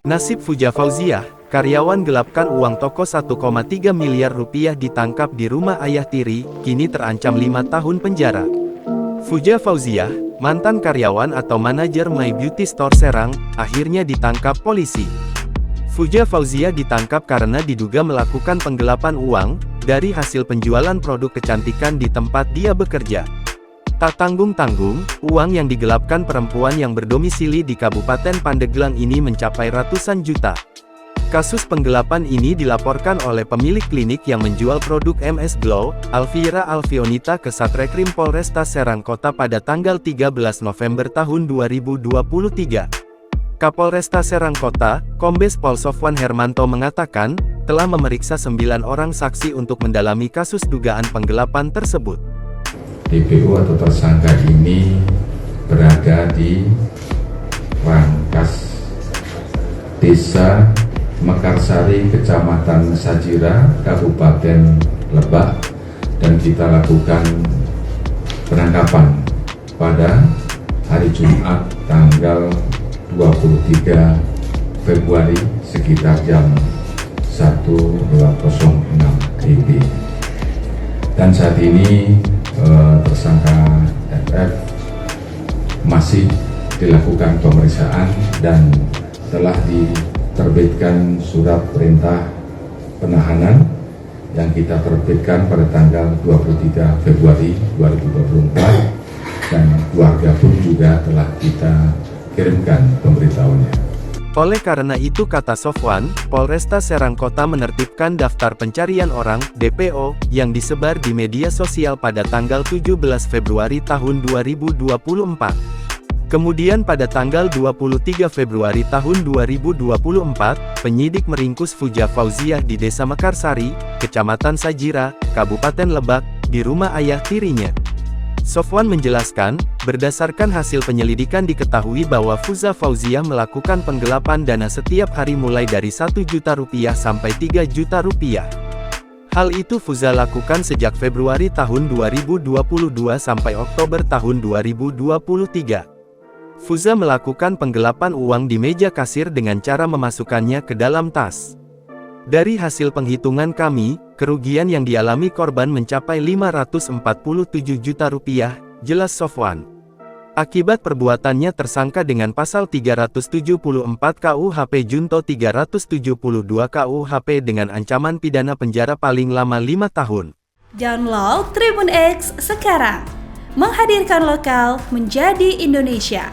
Nasib Fuja Fauziah, karyawan gelapkan uang toko 1,3 miliar rupiah ditangkap di rumah ayah tiri, kini terancam 5 tahun penjara. Fuja Fauziah, mantan karyawan atau manajer My Beauty Store Serang, akhirnya ditangkap polisi. Fuja Fauziah ditangkap karena diduga melakukan penggelapan uang dari hasil penjualan produk kecantikan di tempat dia bekerja. Tak tanggung-tanggung, uang yang digelapkan perempuan yang berdomisili di Kabupaten Pandeglang ini mencapai ratusan juta. Kasus penggelapan ini dilaporkan oleh pemilik klinik yang menjual produk MS Glow, Alvira Alfionita ke Satreskrim Polresta Serang Kota pada tanggal 13 November tahun 2023. Kapolresta Serang Kota, Kombes Pol Sofwan Hermanto mengatakan, telah memeriksa 9 orang saksi untuk mendalami kasus dugaan penggelapan tersebut. DPO atau tersangka ini berada di Rangkas, Desa Mekarsari, Kecamatan Sajira, Kabupaten Lebak, dan kita lakukan penangkapan pada hari Jumat tanggal 23 Februari sekitar jam 12.06 WIB. Dan saat ini tersangka FF masih dilakukan pemeriksaan dan telah diterbitkan surat perintah penahanan yang kita terbitkan pada tanggal 23 Februari 2024 dan keluarga pun juga telah kita kirimkan pemberitahuannya. Oleh karena itu, kata Sofwan, Polresta Serang Kota menertibkan daftar pencarian orang (DPO) yang disebar di media sosial pada tanggal 17 Februari tahun 2024. Kemudian pada tanggal 23 Februari tahun 2024, penyidik meringkus Fuja Fauziah di Desa Mekarsari, Kecamatan Sajira, Kabupaten Lebak, di rumah ayah tirinya. Sofwan menjelaskan, berdasarkan hasil penyelidikan diketahui bahwa Fuja Fauziah melakukan penggelapan dana setiap hari mulai dari 1 juta rupiah sampai 3 juta rupiah. Hal itu Fuja lakukan sejak Februari tahun 2022 sampai Oktober tahun 2023. Fuja melakukan penggelapan uang di meja kasir dengan cara memasukkannya ke dalam tas. Dari hasil penghitungan kami, kerugian yang dialami korban mencapai 547 juta rupiah, jelas Sofwan. Akibat perbuatannya tersangka dengan pasal 374 KUHP junto 372 KUHP dengan ancaman pidana penjara paling lama 5 tahun. Download Tribun X sekarang, menghadirkan lokal menjadi Indonesia.